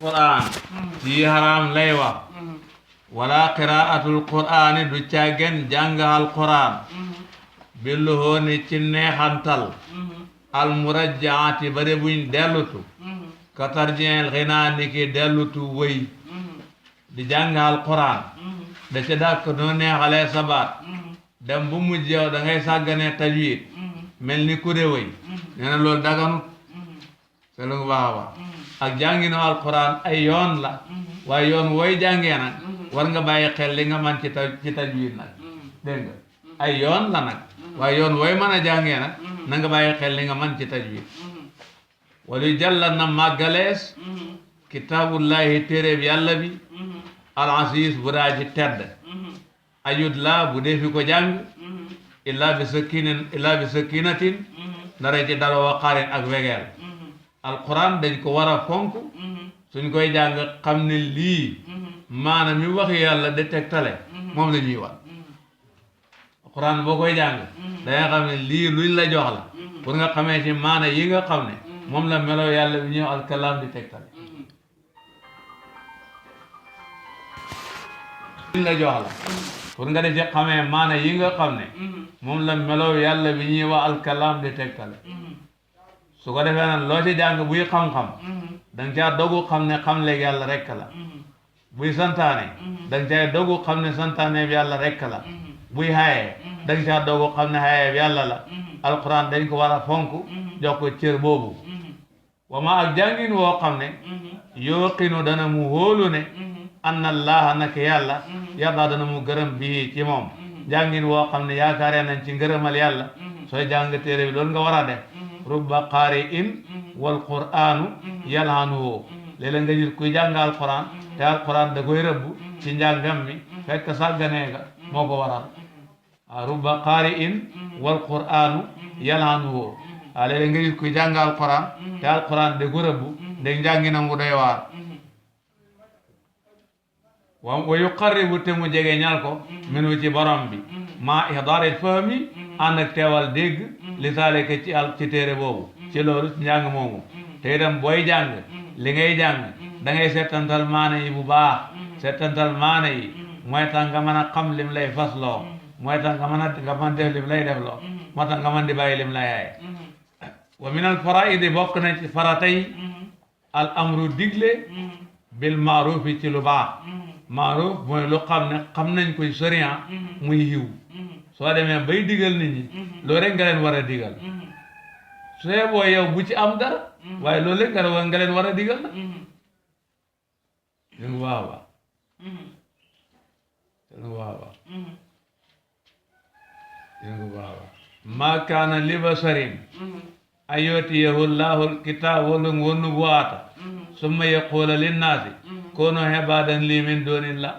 Qur'an ci haram lay wax wala qiraatul qur'ani du càggen jàngal Qur'an billuhooni ci neexantal al murajjaati bare buñ dellutu ka tarjeel xinaa ni ki dellutu wëy di jàngal Qur'an da ca dàkk noo neexalee sabaat dem bu mujj yow da ngay sàggane tajwid mel ni ku de wëy nee na loolu daganut te lu baax a baax ak jàngino alquran ay yoon la waaye yoon wooy jàngee nag war nga bàyyi xel li nga man ci tajwid nag dégg nga ay yoon la nag waaye yoon wooy mën a jàngee nag na nga bàyyi xel li nga man ci tajwid walu jàlla na màggalees kitaabullahi téeréeb yàlla bi al aziz bu daa ji tedd ayut la bu dee fi ko jàng illa bi sakinatin dara ci dara waqaarin ak wegeel alquran dañ ko war a fonk suñ koy jàng xam ne lii maanaam mi wax yàlla de tegtale moom la ñuy wax alquran boo koy jàng danga xam ne lii luñ la jox la pour nga xamee ci maana yi nga xam ne moom la melo yàlla bi ñëw alkalaam di tegtale luñ la jox la pour nga di ci xamee maana yi nga xam ne moom la melo yàlla bi ñuy wax alkalaam di tegtale su ko defee nag loo ci jàng buy xam-xam da nga caa dogu xam ne xam léegi yàlla rekk la buy santaane da nga caa dogu xam ne santaane bi yàlla rekk la buy xaayee da nga caa dogu xam ne xaayee bi yàlla la alquran dañ ko war a fonk jox ko cër boobu wama ak jàngin woo xam ne yooqinu dana mu hóolu ne anna allaha nak yàlla yarda dana mu gërëm bii ci moom jàngin woo xam ne yaakaaree nañ ci ngërëmal yàlla sooy jàng téere bi loolu nga war a def rubba qaari in wal qur'anu yalhanuhu léeg-léeg nga gis kuy jàng alquran te alquran da koy rëbb ci njàngam mi fekk sàgganee nga moo ko waral rubba qaari in wal qur'anu yalhanuhu léeg-léeg nga gis kuy jàng alquran te alquran da ko rëbb ndég njànginam gu doy waar wa yuqarribu te mu jege ñal ko minu ci borom bi ma ihdaaril fahmi ànd ak teewal dégg li saaleke ci téere boobu ci loolu ci njàng moomu te itam booy jàng li ngay jàng da ngay settantal maana yi bu baax settantal maana yi mooy tax nga mën a xam lim lay fasloo mooy tax nga mën def lim lay def loo moo tax nga mën di bàyyi lim lay aaye wa min al faraidi bokk na ci farata yi al amru digle bil maarufi ci lu baax maaruf mooy lu xam ne xam nañ koy sorian muy yiw soo demee bay digal nit ñi loolu rek nga leen war a digal su boo yow bu ci am dara waaye loolu rek nga leen war a digal na dégg nga waaw maa kaana li basarin an yu'tiyahu llahu l-kitaaba wal nubuwwata summa yaquula linnaasi koonu ibadan lii min doonillah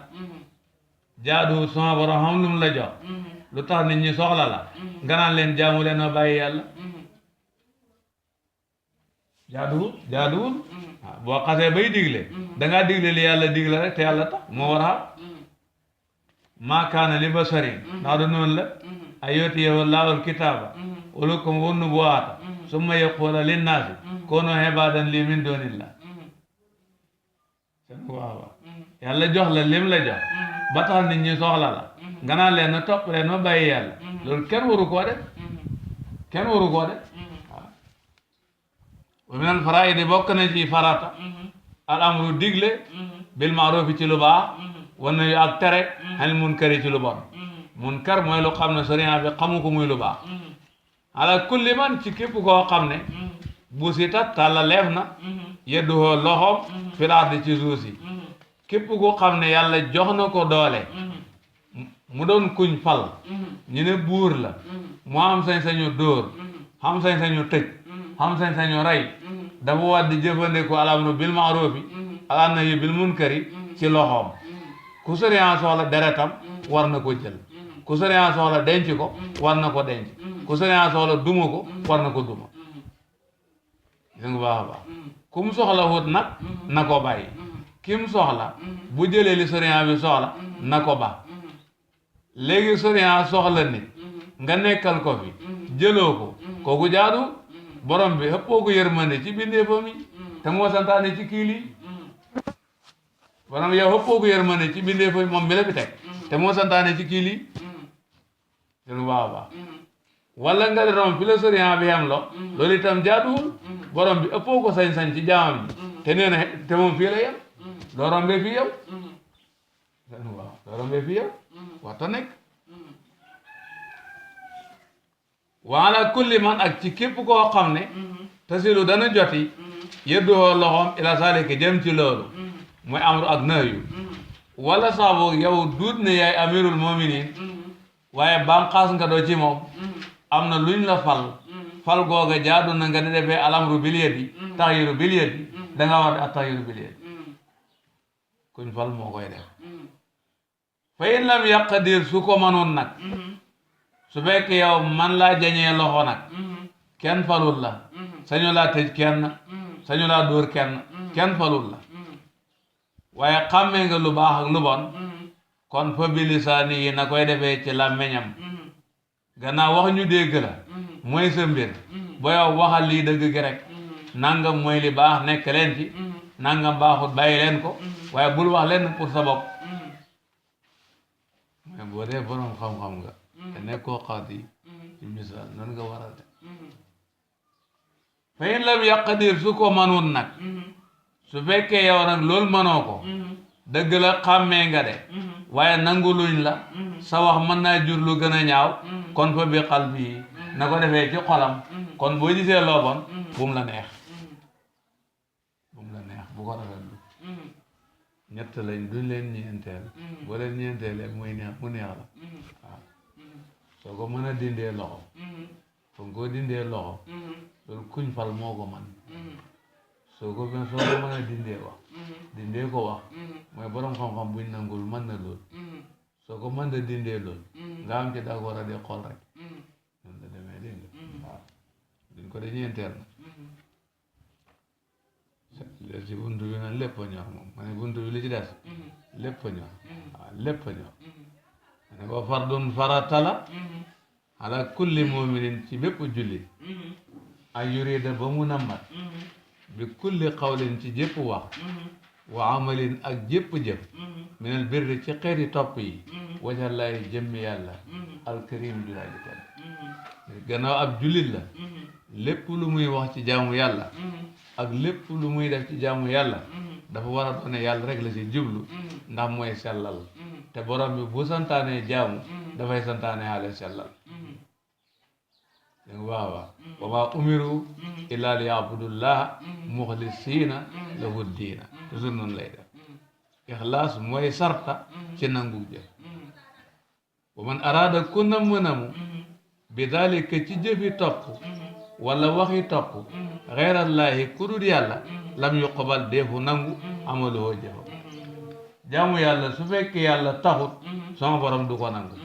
jaadu sama borom xam lu mu la jox lu tax nit ñi soxla la nga naan leen jaamu leen ma bàyyi yàlla jaaduwul boo xasee bay digle dangaa digle li yàlla digle rek te yàlla tax moo war a maa kaana li basarin ndax du noonu la an yu'tiyahu llaahu l-kitaaba wal hukma wan nubuwwata summa yaquula linnaasi koonu ibadan lii min doonillah waaw yàlla jox la lim la jox ba tax nit ñi soxla la nga naan leen na topp leen ma bàyyi yàlla loolu kenn waru koo def waaw wa min al faraidi bokk na ci farata al amru digle bil maarufi ci lu baax wan na yu ak tere xanil munkari ci lu bon munkar mooy lu xam ne soriant bi xamu ko muy lu baax ala kulli man ci képp koo xam ne bu si tat tàlla leef na yedduhoo loxoom fil ardi ci suuf si képp koo xam ne yàlla jox na ko doole mu doon kuñ fal ñu ne buur la mu am sañ-sañu dóor xam sañ-sañu tëj xam sañ-sañu rey dafa war di jëfandikoo al-amru bil ma'rufi ak an-nahyu bil munkari ci loxoom ku soriant soxla deretam war na ko jël ku soriant soxla denc ko war na ko denc ku soriant soxla duma ko war na ko duma gis nga baax a baax ku mu soxla wut nag na ko bàyyi ki mu soxla bu jëlee li soriant bi soxla na ko ba léegi soriant soxla nit nga nekkal ko fi jëloo ko kooku jaadu borom bi ëppoo ko yërmande ci bindee fa mi te moo santaane ci kii lii borom yow ëppoo ko yërmande ci bindee fa moom mi la fi teg te moo santaane ci kii lii lu baax a baax wala nga rom fi la soriant bi am lo loolu itam jaaduwul borom bi ëppoo ko sañ-sañ ci jaamam ji te nee na te moom fii la yem doo rombee fii yow waaw doo rombee fii yow waxta nekk waala kulli man ak ci képp koo xam ne tasilu dana joti yëdduhoo loxoom ila salika jëm ci loolu mooy amru ak nahyu wala sax boog yow duut ne yaay amirul muminin waaye banqaas nga doo ci moom am na luñ la fal googa jaadu na nga di defee alamru bil yadi taxyiru bil yadi da nga war di ak taxyiru bil yadi kuñ fal moo koy def fa in lam yaqdir su ko mënoon nag su fekkee yow man laa jañee loxo nag kenn falul la sañu laa tëj kenn sañu laa dóor kenn falul la waaye xàmmee nga lu baax ak lu bon kon fa bi lisaani yi na koy defee ci làmmeñam gannaaw wax ñu dégg la mooy sa mbir boo yow waxal lii dëgg gi rek nangam mooy li baax nekk leen ci nangam baaxut bàyyi leen ko waaye bul wax leen pour sa bopp mais boo dee borom xam-xam nga te nekkoo xaati ci misaal nan nga war a def fa in lam yaqdir su ko mënoon nag su fekkee yow nag loolu mënoo ko dëgg la xàmmee nga de waaye nangu luñ la sa wax mën naa jur lu gën a ñaaw kon fa bi xal bii na ko defee ci xolam kon boo gisee loo bon bu mu la neex bu ko rafetlu ñett lañ duñ leen ñeenteel boo leen ñeenteelee muy neex mu neex la waaw soo ko mën a dindee loxo foog koo dindee loxo loolu kuñ fal moo ko man soo ko mën a dindee ko wax mooy borom xam-xam buñ nangul mën na lool soo ko mën da dindee lool nga am ci d'accord a di xool rek noonu la demee dégg nga waaw duñ ko de ñeenteel na ci buntu bi nag lépp a ñor moom ma ne buntu bi li ci des lépp a ñor waaw lépp a ñor ma ne ko fardun faratala ala kulli muminin ci bépp jullit ay yurida ba mu nammat bi kulli xawlin ci jépp wax wa amalin ak jépp jëf minal birri ci xeeti topp yi wajallaay jëmmi yàlla alkarim julaa ji tedd gannaaw ab jullit la lépp lu muy wax ci jaamu yàlla ak lépp lu muy def ci jaamu yàlla dafa war a doone yàlla rek la ci jublu ndax mooy sellal te borom bi bu santaanee jaamu dafay santaane xaale sellal dégg nga waaw wa maa umiru illa li yabudullaha muxlisiina lahu diina toujours noonu lay def ixlaas mooy sarta ci nangu jëf wa man araada ku namu bi dalika ci jëfi topp wala waxi topp xeerallaahi ku dul yàlla lam yuqbal deefu nangu amaloo jëfam jaamu yàlla su fekkee yàlla taxut sama borom du ko nangu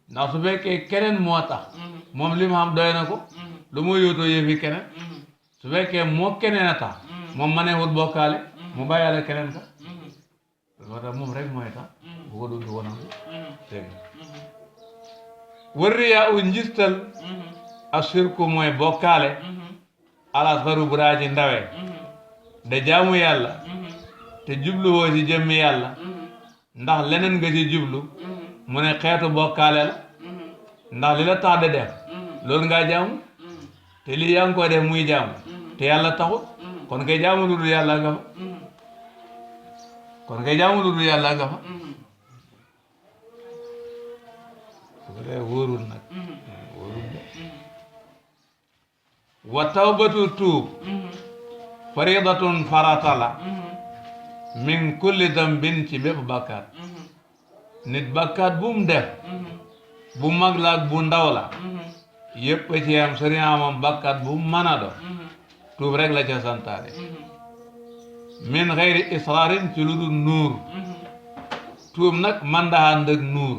ndax su fekkee keneen moo tax moom li mu xam doy na ko lu muy yóotoo yëfi keneen su fekkee moo keneen a tax moom ma neexul bokkaale mu bàyyaale keneen ka moo tax moom rek mooy tax bu ko du ko nangu dégg wër yaa u njistal asirku mooy bokkaale alasfaru bu daa ji ndawe de jaamu yàlla te jubluwoo ci jëmmi yàlla ndax leneen nga ci jublu mu ne xeetu bokkaale la ndax li la tax de def loolu ngaa jaamu te lii yaa ngi koy def muy jaamu te yàlla taxut kon kay jaamu lu dul yàlla nga fa su ko dee wóorul nag wóorul de wa tawbatu tuub faridatun faratala min kulli dambin ci bépp bàkkaat nit bàkkaat bu mu def bu mag la ak bu ndaw la yépp ci am sëriñ amam bàkkaat bu mu mën a do tuub rek la ca santaane min xeyri israarin ci lu dul nuur tuub nag man daa ànd ak nuur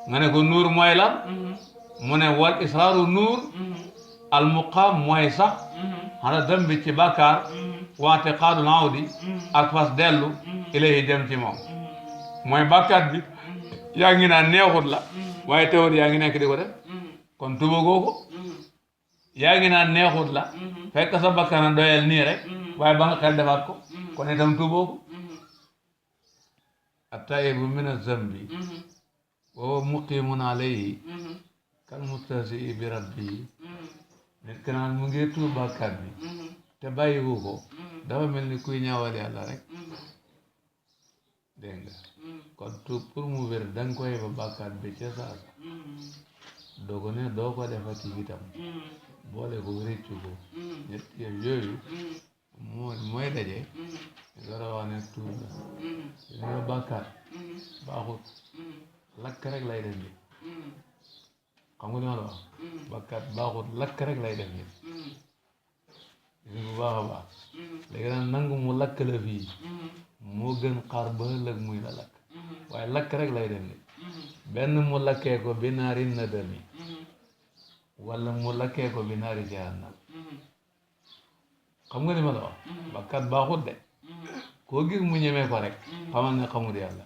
nga ne ko nuur mooy lan mu ne wal israaru nuur al muqaam mooy sax xana dambi ci bàkkaar waate xaadul awdi ak fas dellu ilayhi dem ci moom mooy bàkkaat bi yaa ngi naan neexut la waaye teewul yaa ngi nekk di ko def kon tubagoo ko yaa ngi naan neexut la fekk sa bakkana doyal nii rek waaye ba nga xel defaat ko kon itam tuboo ko attaibu mina zambi wa huwa muqimun alayhi kal mustahzi bi rabbi nit ki naan mu ngi tuub bàkkaat bi te bàyyiwu ko dafa mel ni kuy ñaawal yàlla rek dégg nga kon tuub pour mu wér danga koy ba bàkkaat bi ca saasa doo ko ne doo ko defati itam boole ko réccu ko ñett yooyu mooy daje dara wax ne tuub la li nga bàkkaat baaxut lakk rek lay def nit xam nga li ma la wax bàkkaat baaxut lakk rek lay def nit gis bu baax a baax léegi nag nangu mu lakk la fii moo gën xaar ba ëllëg muy la lakk waaye lakk rek lay def nit benn mu lakkee ko bi naari nadami wala mu lakkee ko bi naari jahannam xam nga li ma la wax bàkkaat baaxut de koo gis mu ñemee ko rek xamal ne xamul yàlla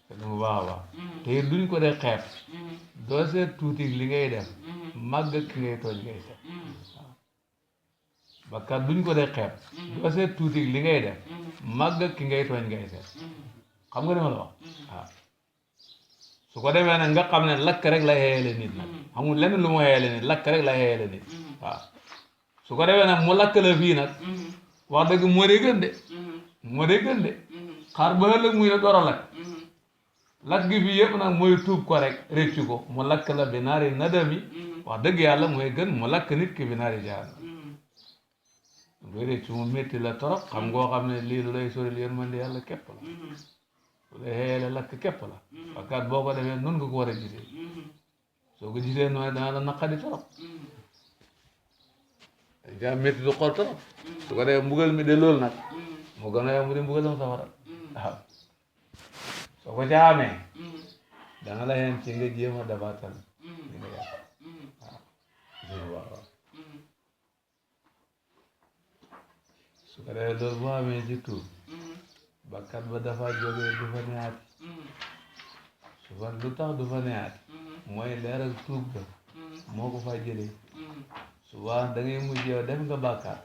waaw te mu baax a baax te duñ ko dee xeeb doo seet tuuti li ngay def màgg ki ngay tooñ ngay seet waaw bàkkaat duñ ko dee xeeb doo seet tuuti li ngay def màgg ki ngay tooñ ngay seet xam nga li ma la wax waaw su ko defee nag nga xam ne lakk rek la xeeyale nit nag xamul lenn lu mu xeeyale nit lakk rek la xeeyale nit waaw su ko defee nag mu lakk la fii nag wax dëgg moo dee gën de moo dee gën de xaar ba ëllëg muy la door a lakk gi fii yëpp nag mooy tuub ko rek réccu ko mu lakk la bi naari nadami wax dëgg yàlla mooy gën mu lakk nit ki bi naari jahannam nga réccu mu métti la torop xam ngoo xam ne lii lu lay sori yërmande yàlla képp la lu lay xeeyale lakk képp la bakkaat boo ko defee noonu nga ko war a gisee soo ko gisee noonu dana la naqadi torop jaa métti du xol torop su ko defee mbugal mi de loolu nag mu gën a yomb di mbugalam safara waaw soo ko ca amee danga la yeen ci nga jéem a dabaatal li nga yàq waaw su ko defee loolu boo amee ci tuub bakkat ba dafa jógee du fa neyaati su fa lu tax du fa neyaati mooy leer ak tuub ba moo ko fa jëlee subaa da ngay mujj yow def nga bàkkaat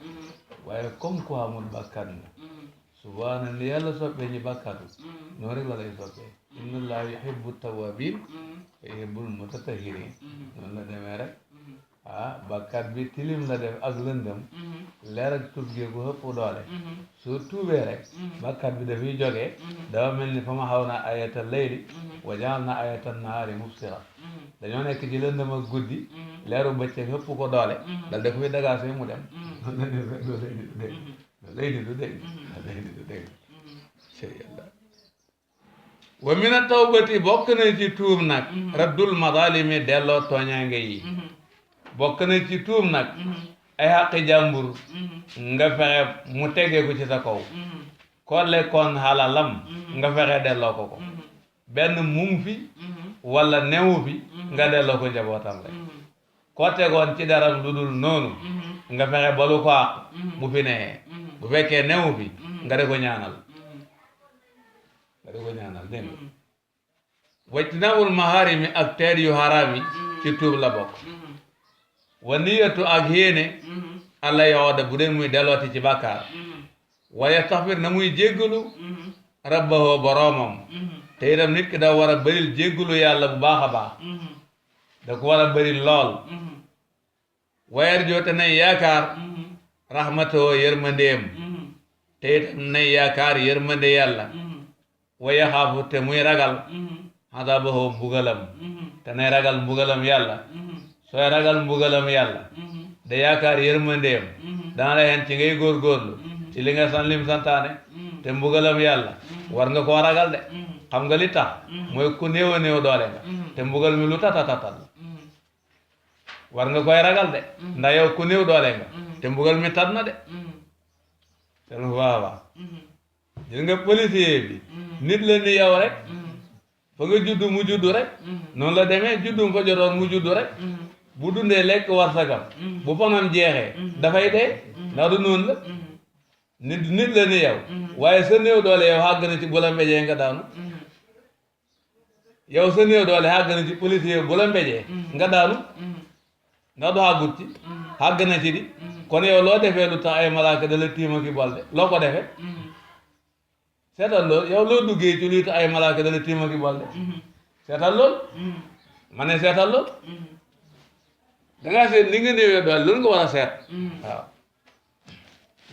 waaye comme ko amul bàkkaat nga subaa na ni yàlla soppee ñi bàkkaatu noonu rek la lay soppee inna allaha yuhibbu tawabin wa yuhibbul mutatahhirin noonu la demee rek bàkkaat bi tilim la def ak lëndëm leer ak tuub gi ko ëpp doole soo tuubee rek bàkkaat bi dafay jógee dafa mel ni fa ma xaw na ayata layli wa jaal na ayata nahaari mubsira dañoo nekk ci lëndëm ak guddi leeru bëccëg ëpp ko doole dal da koy dagaase mu dem du dégg wa mina tawbati bokk na ci tuub nag raddul mazalimi delloo tooñaange yi bokk na ci tuub nag ay xaqi jàmbur nga fexe mu tegee ko ci sa kaw koo lekkoon xalalam nga fexe delloo ko ko benn mum fi wala newu fi nga delloo ko njabootam rek koo tegoon ci dara lu dul noonu nga fexe balu ko àq bu fi nee bu fekkee newu fi nga de ko ñaanal dégg nga wajtinabul maharimi ak teer yu harami ci tuub la bokk wa niyatu ak yéene allah yooda bu dee muy dellooti ci bàkkaar wa yastaxfir na muy jéggalu rabbahu boroomam te itam nit ki da war a bëril jéggalu yàlla bu baax a baax da ko war a bëril lool wayar joote nay yaakaar rahmatoo yërmandeem te itam nay yaakaar yërmande yàlla wa yaxaafu te muy ragal adabahu mbugalam te nay ragal mbugalam yàlla sooy ragal mbugalam yàlla da yaakaar yërmandeem dana la hen ci ngay góorgóorlu ci li nga san lim santaane te mbugalam yàlla war nga koo ragal de xam nga li tax mooy ku néew a néew doole nga te mbugal mi lu tatatatal war nga koy ragal de ndax yow ku néew doole nga te mbugal mi tat na de te lu waaw gis nga policier bi nit la ni yow rek fa nga juddu mu juddu rek noonu la demee juddum fa jotoon mu juddu rek bu dundee lekk war sagam bu fanam jeexee dafay dee ndax du noonu la nit la ni yow waaye sa néew doole yow xàgg na ci bu la mbéjee nga daanu yow sa néew doole xàgg na ci policier bu la mbéjee nga daanu ndax du xàggut ci xàgg na ci di kon yow loo defee lu tax ay malaaka da la tiima ki bolde loo ko defee seetal loolu yow loo duggee ci lii te ay malaaka dala tiima ki bolde seetal loolu ma ne seetal loolu dangaa seet ni nga néewee doole loolu nga war a seet waaw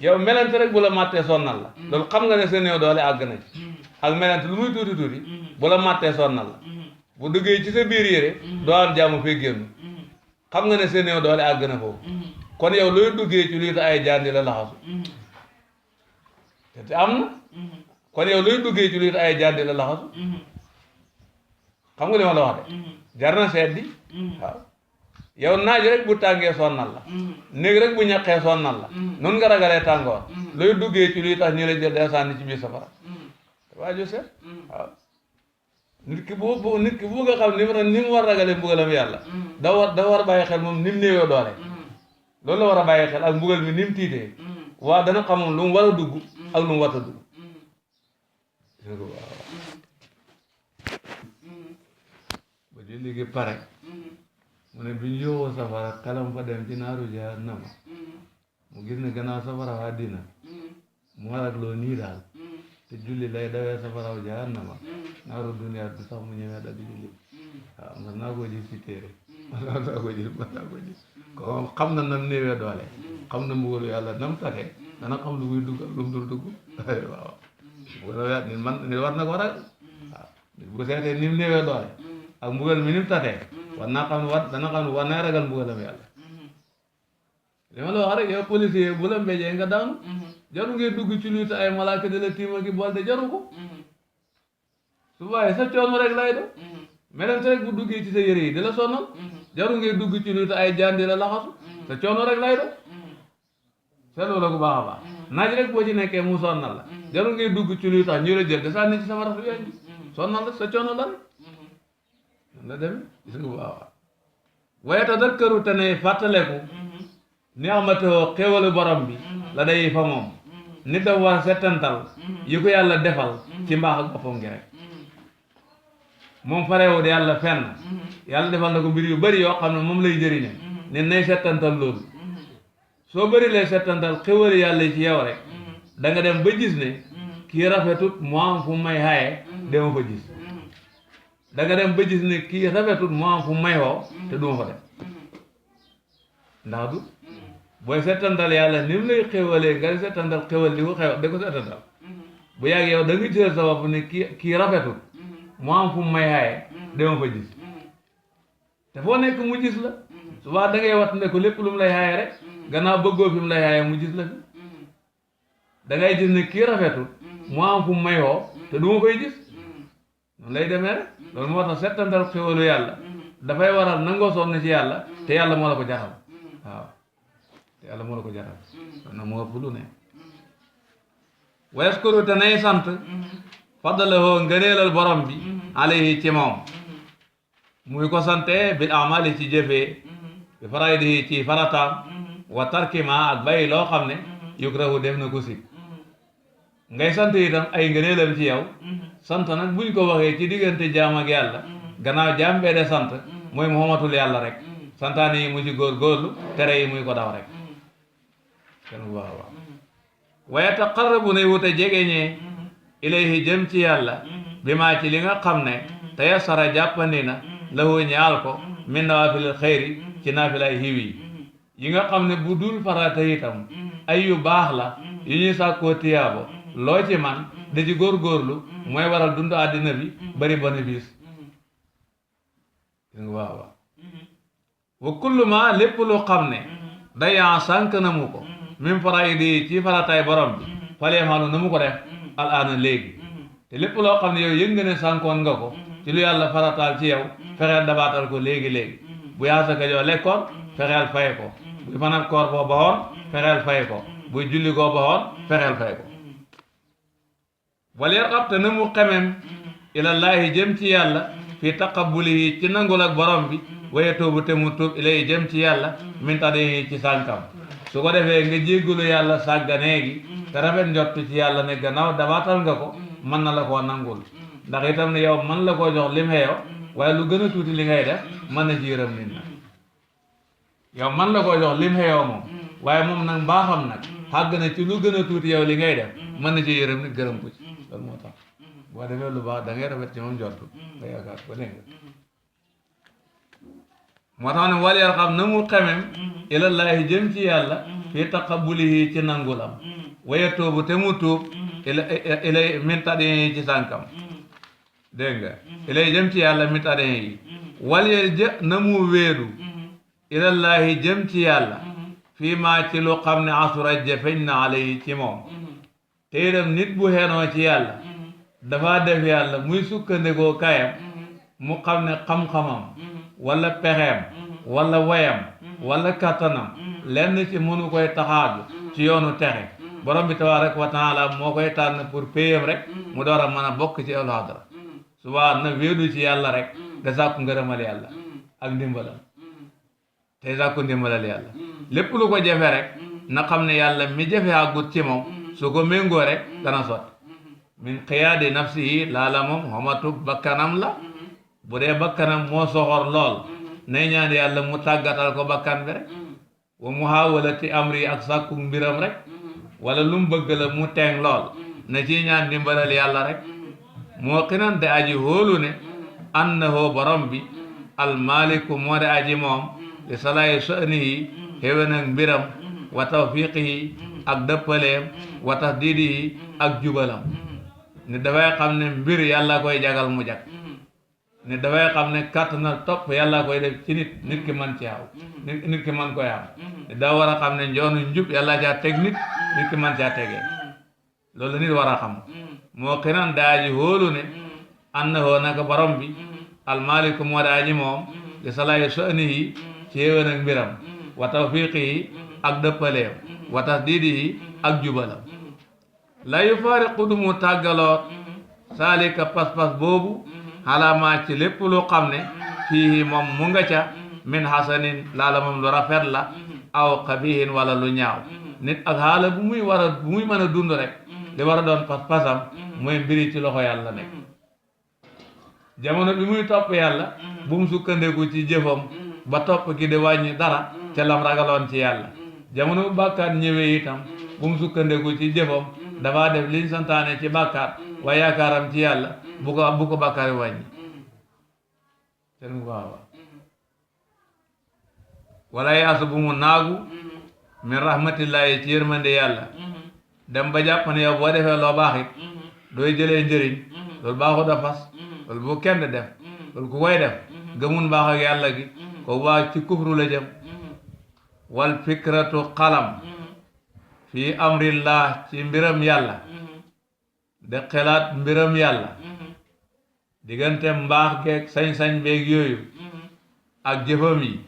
yow melante rek bu la màttee sonnal la loolu xam nga ne sa néew doole àgg na ci ak melante lu muy tuuti tuuti bu la màttee sonnal la bu duggee ci sa biir yére doo am jàmm fee génn xam nga ne sa néew doole àgg na foofu kon yow looy duggee ci lii te ay jaan di la laxasu te am na kon yow looy duggee ci lii te ay jaan di la laxasu xam nga li ma la wax de jar na seet di waaw yow naaj rek bu tàngee sonnal la néeg rek bu ñaqee sonnal la noonu nga ragalee tàngoor looy duggee ci luy tax ñu la jël day sànni ci biir safara waaju seet waaw nit ki bu nga xam ni mu war ragalee mbugalam yàlla da war a bàyyi xel moom ni mu néewee doole loolu la war a bàyyi xel ak mbugal mi ni mu tiitee waaw dana xamoon lu mu war a dugg ak lu mu war a dugg ba julli gi pare mu ne bi ñu yóbboo safara xelam fa dem ci naaru jahannama mu gis ne gannaaw safara waa dina mu war ak loo nii daal te julli lay dawee safaraw jahannama naaru duniya du sax mu ñëwee dagg julli waaw mas naa koo gis ci téere mas naa ko gis ko xam na nam néewee doole xam na mbugalu yàlla nam take dana xam lu muy dugg ak lu mu dul dugg waaw mbugalu yàlla nit war na ko ragal waaw bu seetee ni mu néewee doole ak mbugal mi ni mu tatee dana xam ne war naa ragal mbugalam yàlla li ma la wax rek yow policier bu la mbéjee nga daanu jaru ngay dugg ci luy te ay malaaka di la tiima ki bool de jaru ko su bàyyi sa coono rek lay do melente rek bu duggee ci sa yére yi di la sonal jaru ngay dugg ci luy te ay jaan di la laxasu sa coono rek lay do seetlu la ko baax a baax naaj rek boo ci nekkee mu sonnal la jaru ngay dugg ci luy tax ñu la jël de sànni ci sama rafet yooyu sonnal la sa coono la rek la dem gis nga waaw waaye tadakkaru te ne fàttaleku ni'matoo xéwalu borom bi la day fa moom nit da war settantal yi ko yàlla defal ci mbaax ak boppam gi rek moom farewut yàlla fenn yàlla defal na ko mbir yu bari yoo xam ne moom lay jëriñe ne nay settantal loolu soo bëri lay settantal xéwali yàlla ci yow rek da nga dem ba gis ne kii rafetut mu am fu may xaye dema fa gis da nga dem ba gis ne kii rafetut mu am fu may xoo te duma fa dem ndax du booy settantal yàlla ni mu lay xéwalee nga settantal xéwal di ko settantal bu yàgg yow da nga jël sa bopp ne kii rafetut mu am fu may xaye dema fa gis te foo nekk mu gis la subaa da ngay wat ne ko lépp lu mu lay xaye rek gannaaw bëggoo fi mu lay xaye mu gis la fi da ngay gis ne kii rafetut mu am fu may xoo te duma koy gis noonu lay demee rek loolu moo tax settantal xéwalu yàlla dafay waral nangoo sonn ci yàlla te yàlla moo la ko jaral waaw te yàlla moo la ko jaral kon nag moo ëpp lu ne wayaskuru te nay sant faddalahu ngëneelal borom bi alayhi ci moom muy ko sante bil amali ci jëfee bi faraydihi ci farataam wa tarkima ak bàyyi loo xam ne yukrahu def na ko si ngay sant itam ay ngëneelam ci yow sant nag buñ ko waxee ci diggante jaam ak yàlla gannaaw jaam bee de sant mooy mu xamatul yàlla rek santaane yi mu ci góorgóorlu tere yi muy ko daw rek kenn bu baax a baax waaye taqarrabu nay wute jegeñee ilayhi jëm ci yàlla bi maa ci li nga xam ne tayassara jàppandi na lahu ñaal ko min nawaafilil xayri ci naafilay xiw yi nga xam ne bu dul farata itam ay yu baax la yu ñuy sàkkoo tiyaabo loo ci man da ci góorgóorlu mooy waral dund àddina bi bari bénéfice waaw waaw wa kullu ma lépp lu xam ne dayaa sànk na mu ko min faraidi ci farataay borom bi falee xalu na mu ko def alaana léegi te lépp loo xam ne yow yëg nga ne sànkoon nga ko ci lu yàlla farataal ci yow fexeel dabaatal ko léegi-léegi bu yaasaka joo lekkoon fexeel fay ko buy fanab koor boo baxoon fexeel fay ko buy julli koo baxoon fexeel fay ko wal yarqab te na mu xemem ilallaahi jëm ci yàlla fi taqabbulihi ci nangul ak borom bi waye tuubu te mu tuub ilay jëm ci yàlla min tadihi ci sànkam su ko defee nga jéggalu yàlla sàgganee gi te rafet njott ci yàlla ne gannaaw dabaatal nga ko mën na la koo nangul ndax itam ne yow mën la koo jox lim xeeyo waaye lu gën a tuuti li ngay def mën na ci yërëm nit nag yow mën la koo jox lim xeeyo moom waaye moom nag mbaaxam nag xàgg na ci lu gën a tuuti yow li ngay def mën na ci yërëm nit gërëm ko ci loolu moo tax boo defee lu baax da ngay rafet ci moom njortu nga yaakaar ko dégg nga moo tax ne wal yar xam na mu xemem ilallahi jëm ci yàlla fii taqabulihi ci nangulam waya tuubu te mu tuub ilay min tadin yi ci sànkam dégg nga ilay jëm ci yàlla min tadin yi wal yar jë na mu wéeru ilallahi jëm ci yàlla fii maa ci lu xam ne asura jafeñ na alayhi ci moom te itam nit bu xenoo ci yàlla dafa def yàlla muy sukkandikoo kayam mu xam ne xam-xamam wala pexeem wala wayam wala kattanam lenn ci mënu koy taxaaju ci yoonu texe borom bi tabaaraka wa taala moo koy tànn pour payam rek mu door a mën a bokk ci ahlu hadra subaa na wéedu ci yàlla rek da sàkku ngërëmal yàlla ak ndimbalal te sàkku ndimbalal yàlla lépp lu ko jafe rek na xam ne yàlla mi jafe àggut ci moom su ko méngoo rek dana sot min xiyaadi nafsihi laa la moom xomatu bakkanam la bu dee bakkanam moo soxor lool nay ñaan yàlla mu tàggatal ko bakkan bi rek wa muhawalati amri ak sàkku mbiram rek wala lu mu bëgg la mu teeng lool na ci ñaan dimbalal yàlla rek moo xinante aji hóolu ne annahu borom bi almaliku moo de aji moom li salaayi sa'nihi xéwén ak mbiram wa tawfiqihi ak dëppaleem wa tasdidihi ak jubalam ni dafay xam ne mbir yàlla koy jagal mu jag ni dafay xam ne kàttanal topp yàlla koy def ci nit ki man ci aw nit ki man koy am ni daa war a xam ne njoonu njub yàlla caa teg nit ki man caa tegee loolu nit war a xam moo xinan daaji hóolu ne annahu naka borom bi almaliku moo daaji moom li salaayi sa'nihi ci yéwén ak mbiram wa tawfiqihi ak dëppaleem wa tasdidihi ak jubalam la yufaariqu du mu tàggaloot saalika pas-pas boobu xalaamaa ci lépp lu xam ne fii moom mu nga ca min hasanin laala moom lu rafet la aw xabihin wala lu ñaaw nit ak xaala bu muy mën a dund rek li war a doon pas-pasam mooy mbiri ci loxo yàlla nekk jamono bi muy topp yàlla bu mu sukkandeku ci jëfam ba topp gi di wàññi dara ca lam ragaloon ci yàlla jamono bu bàkkaat ñëwee itam bu mu sukkandeku ci jëfam dafa def liñ santaane ci bàkkaat waaye yaakaaram ci yàlla bu ko bàkkaar yi wàññi seen waaw wala yaasu bu mu naagu min rahmatillahi ci yërmande yàlla dem ba jàpp ne yow boo defee loo baax it dooy jëlee njëriñ loolu baaxut a fas loolu bu kenn def loolu ku koy def gëmun baax ak yàlla gi ko baax ci kufru la jëm wal fikratu xalam fii amrillah ci mbiram yàlla de xelaat mbiram yàlla diggante mbaax geeg sañ-sañ beeg yooyu ak jëfam yi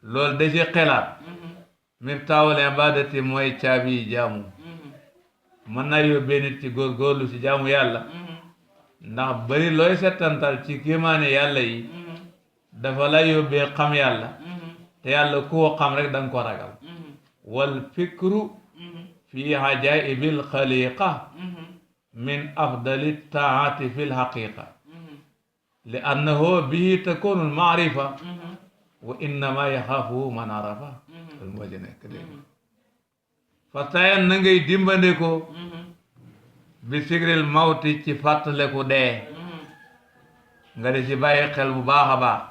loolu da ci xelaat miftaawul ibadati mooy caabi yi jaamu mën na yóbbee nit ci góorgóorlu ci jaamu yàlla ndax bari looy settantal ci kéemaane yàlla yi dafa la yóbbee xam yàlla te yàlla ku ko xam rek da nga ko ragal wal fikru fi ajaibil xaliqa min afdali taati fi lxaqiqa li annahu bihi takunu lmaarifa wa innama yaxaafuhu man arafa loolu moo ci nekk dégg fa tayan na ngay dimbande ko bi sigril mawti ci fàttaleku dee nga di ci bàyyi xel bu baax a baax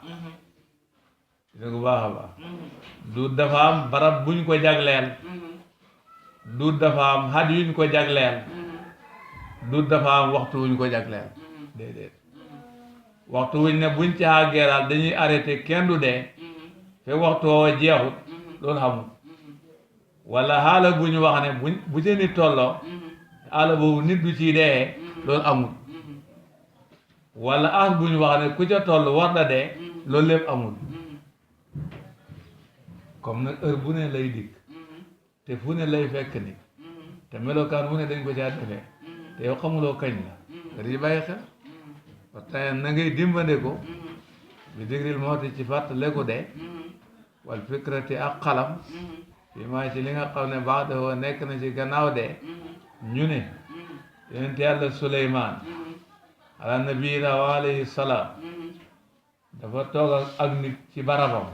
bu baax a baax du dafa am barab buñ ko jagleel du dafa am xat yuñ ko jagleel du dafa am waxtu wuñ ko jagleel déedéet waxtu wuñ ne buñ ci àggee daal dañuy arrêté kenn du dee fe waxtu woo jeexut loolu xamul wala xaala bu ñu wax ne bu ci nit tolloo xaala boobu nit du ciy dee loolu amul wala as bu ñu wax ne ku ca toll war da dee loolu lépp amul comme nag heure bu ne lay dikk te fu ne lay fekk ni te melokaan bu ne dañ ko caa defee te yow xamuloo kañ la nga di bàyyi xel ba tey na ngay dimbande ko bi digril mooti ci fàttaleku dee wal fikrati ak xalam fi maa ci li nga xam ne baax dafa nekk na ci gannaaw dee ñu ne yonent yàlla Suleymaan ala nabiyina wa alayhi salaam dafa toog ak nit ci barabam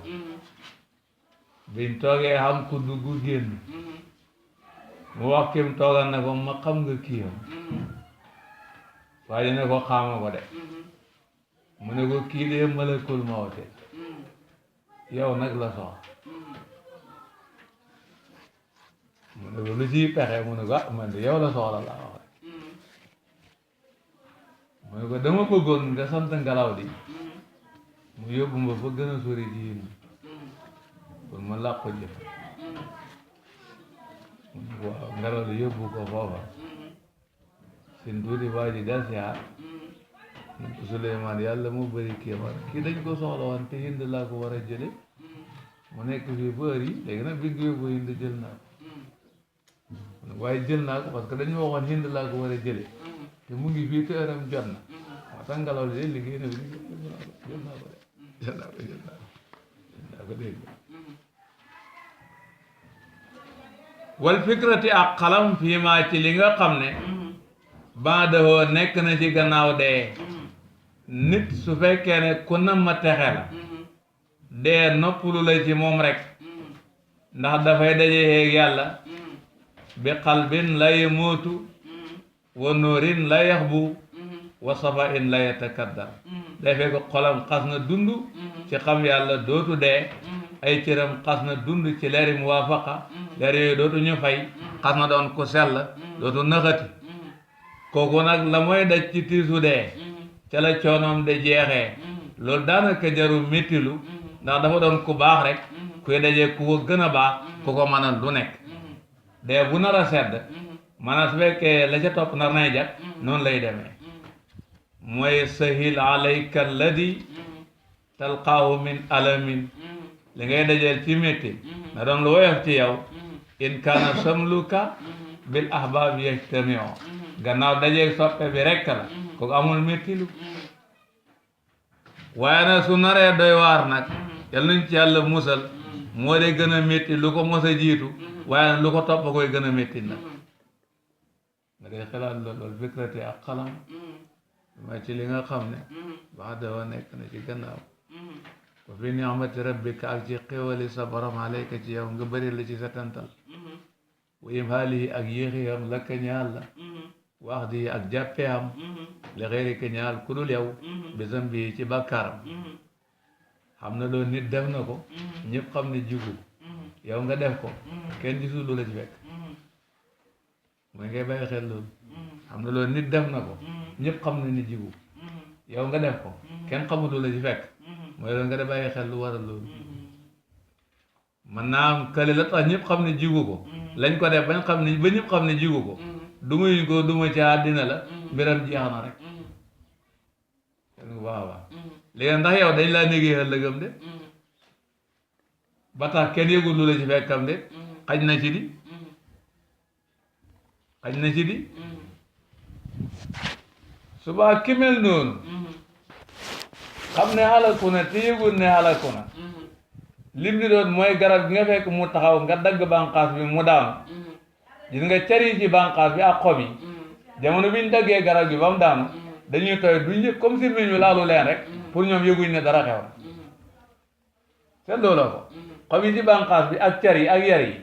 biñ toogee xam ku dugg génn mu wax kim toogal na ko ma xam nga kiyam waaye ne ko xaama ko de mu ne ko kii de malakul mawte yow nag la soxla mu ne ko lu ciy pexe mu ne ko man de yow la soxla laa wax mu ne ko dama bëggoon nga sant ngelaw di mu yóbbu ma fa gën a sori ci yéen pour ma làq ko jëf mu ne ko waaw ngelaw li yóbbu ko foofa sin tuuti waa ji del siyaar mu ne ko Suleymaan yàlla mu bëri kéemaan kii dañ ko soxla woon te Hind laa ko war a jële mu nekk fii bër yi léegi nag bi nga yóbbu Hind jël naa ko waaye jël naa ko parce que dañu waxoon Hind laa ko war a jële te mu ngi fii te heure am jot na moo tax ngelaw li de liggéey na jël naa ko de jël naa ko dégg wal fikrati ak xalam fii maa ci li nga xam ne ban dahoo nekk na ci gannaaw dee nit su fekkee ne ku nam ma texe la dee noppalu la ci moom rek ndax dafay daje yeeg yàlla bi qalbin la yamuutu wa nuurin la yaxbu wa safain la yatakaddar day fekk xolam xas na dund ci xam yàlla dootu dee ay cëram xas na dund ci leeri muwaafaqa leer yooyu dootu ñu fay xas na doon ku sell dootu naxati kooku nag la mooy daj ci tiisu dee ca la coonoom de jeexee loolu daanaka jaru méttilu ndax dafa doon ku baax rek kuy dajee ku ko gën a baax ku ko mënal lu nekk dee bu nar a sedd maanaam su fekkee la ca topp nar nay jag noonu lay demee mooy sahil alayka alladi talqaahu min alamin li ngay dajeel ci métti na doon lu woyof ci yow in kaana samluka bil ahbaab yajtamiu gannaaw dajeeg soppe bi rekk la kooku amul méttilu waaye nag su naree doy waar nag yal nañ ci yàlla musal moo de gën a métti lu ko mos a jiitu waaye nag lu ko topp koy gën a métti nag nga dee xalaat loolu fikrati ak xalam ma ci li nga xam ne wax dafa nekk na ci gannaaw wa fi ni'mati rabbika ak ci xéwali sa borom alayka ci yow nga bëri la ci sa tantal wa imhaalihi ak yéexiyam lakka ñaal la wax di ak jàppee am li xeeri ka ñaal ku dul yow bisam bi ci bàkkaaram xam na loolu nit def na ko ñëpp xam ne jigu yow nga def ko kenn gisul lu la ci fekk mooy ngay bàyyi xel loolu xam na loolu nit def na ko ñëpp xam ne ni jigu yow nga def ko kenn xamul lu la ci fekk mooy loolu nga de bàyyi xel lu waral loolu man naa am kële la tax ñëpp xam ne jigu ko lañ ko def bañ xam ne ba ñëpp xam ne jigu ko dumuñ ko duma ci àddina la mbiram jeex na rek waaw waaw léegi ndax yow dañ laa négee ëllëgam de ba tax kenn yëgul lu la ci fekkam de xaj na ci di subaa ki mel noonu xam ne xalaku na te yëgul ne xalaku na lim di doon mooy garab gi nga fekk mu taxaw nga dagg bànqaas bi mu daanu gis nga cari ci bànqaas bi ak xob yi jamono bi ñu daggee garab gi ba mu daanu dañuy tooy duñ yëg comme si ñu laalu leen rek pour ñoom yëguñ ne dara xew na seet loola ko xob yi ci bànqaas bi ak car yi ak yar yi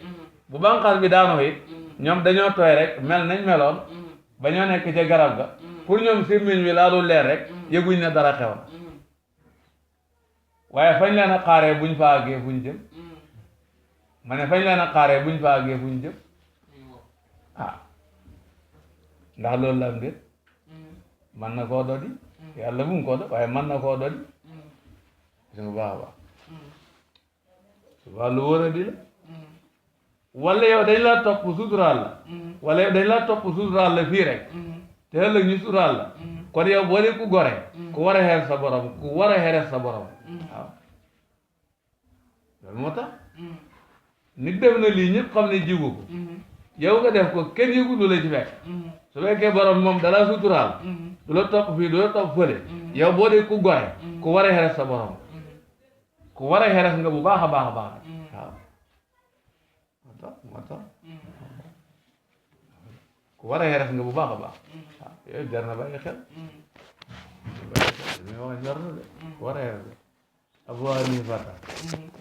bu bànqaas bi daanoo it ñoom dañoo tooy rek mel nañ meloon ba ñoo nekk ca garab ga pour ñoom si ñu laalu leen rek yëguñ ne dara xew na waaye fañ leen a xaaree buñ fa àggee fuñ jëm ma ne fañ leen a xaaree buñ fa àggee fuñ jëm ah ndax loolu la am déet man na koo dodi yàlla bu mu ko do waaye man na koo dodi gis nga baax a baax suba lu wóor a di la wala yow dañ la topp suturaal la wala yow dañ la topp suturaal la fii rek te ëllëg ñu suturaal la kon yow boo dee ku gore ku war a xeres sa borom ku war a xeres sa borom waaw loolu moo tax nit def na lii ñëpp xam ne jigu ko yow nga def ko kenn yëgu lu la ci fekk su fekkee borom moom dala suturaal du la topp fii du la topp fële yow boo dee ku gore ku war a xeres sa borom ku war a xeres nga bu baax a baax a baax waaw moo tax ku war a xeres nga bu baax a baax waaw yooyu jar na bàyyi xel mi wax jar na de ku war a xeres de Abu Hanifa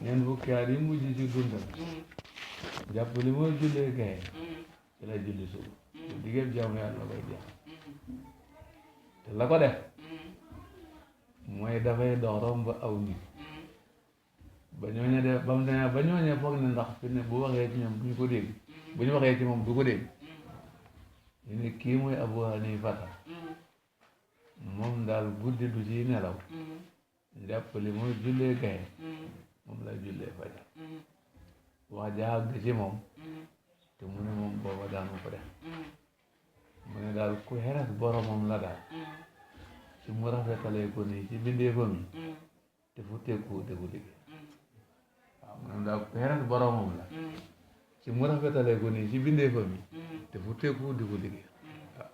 ñeent fukki at yi mujj ci dundam jàpp li mooy jullee gaye ci la julli suba diggéeb jaamu yàlla koy jeex la ko def mooy dafay dox romb aw nit ba ñooñu de ba mu demee ba ñooñu foog ne ndax fi ne bu waxee ci ñoom bu ñu ko dégg bu ñu waxee ci moom du ko dégg ñu ne kii mooy Abu Hanifata moom daal guddi du ci nelaw jàpp li mooy jullee gaye moom lay jullee fajar wax jaag ci moom te mu ne moom booba daanu ko def mu ne daal ku xeres boromam la daal ci mu rafetalee ko nii ci bindee ko mi te fu tekku déggu liggéey waaw mu ne daal ku xeres boromam la ci mu rafetalee ko nii ci bindee ko mi te fu tekku déggu liggéey waaw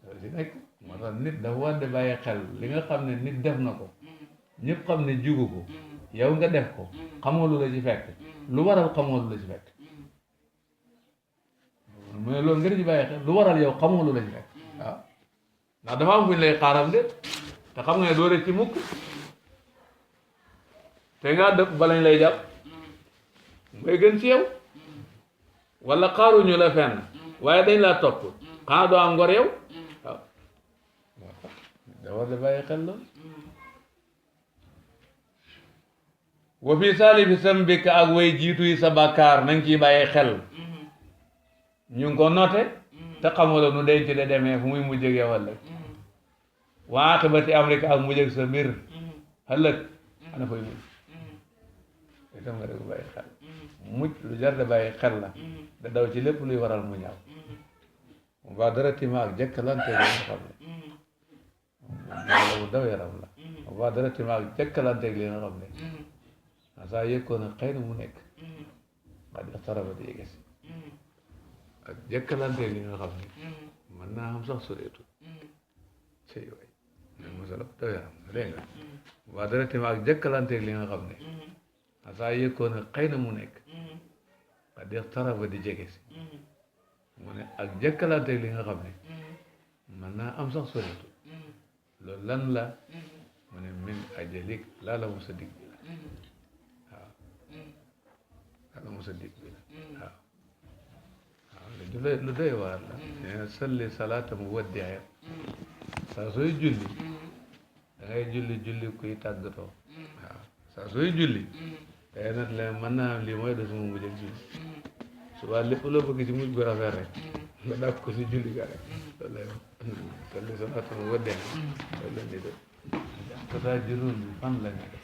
loolu si nekk moo tax nit dafa war di bàyyi xel li nga xam ne nit def na ko ñëpp xam ne jugu ko yow nga def ko xamoo lu la ci fekk lu waral xamoo lu la ci fekk mu ne loolu nga di ci bàyyi xel lu waral yow xamoo lu la ci fekk waaw ndax dafa am fu ñu lay xaaram de te xam nga ne doo rëcc ci mukk te nga dëpp balañ lay jàpp mooy gën ci yow wala xaaruñu la fenn waaye dañ laa topp xanaa doo am ngor yow waaw da war di bàyyi xel loolu wa fi saalibi sambika ak way jiitu yi sa bàkkaar na nga ciy bàyyi xel ñu ngi ko noté te xamula nu denc de demee fu muy mujjëg yow ëllëg waa aqibati amrika ak mujjëg sa mbir ëllëg ana fay mujj itam nga dëgg bàyyi xel mujj lu jar de bàyyi xel la da daw ci lépp luy waral mu ñaaw mu baa dara tima ak jëkkalante li nga xam ne moom bu daw yaram la mu baa dara tima ak jëkkalante li nga xam ne saa yëkkoon a xëy na mu nekk waa di xaraba di yëge si ak jëkkalante li nga xam ne mën naa am sax soreetu sëy waay mais mosala daw yaram la dégg nga waa dara tima ak jëkkalante li nga xam ne saa yëkkoon a xëy na mu nekk waa di xaraba di jege si mu ne ak jëkkalante li nga xam ne mën naa am sax soreetu loolu lan la mu ne min ajalik laa la mos a dig bi la waaw mosa dig bi la waaw waaw lu doy waar la nee na salli salaata mu waddiya saa sooy julli da ngay julli kuy tàggatoo waaw saa sooy julli day nat leen mën naa am lii mooy da suma mujj ak julli suba lépp loo bëgg ci mujj bu rafet rek nga dàq ko si julli ga rek loolu lay wax salli salaata mu waddiya loolu la ni de tata juróom bi fan la nekk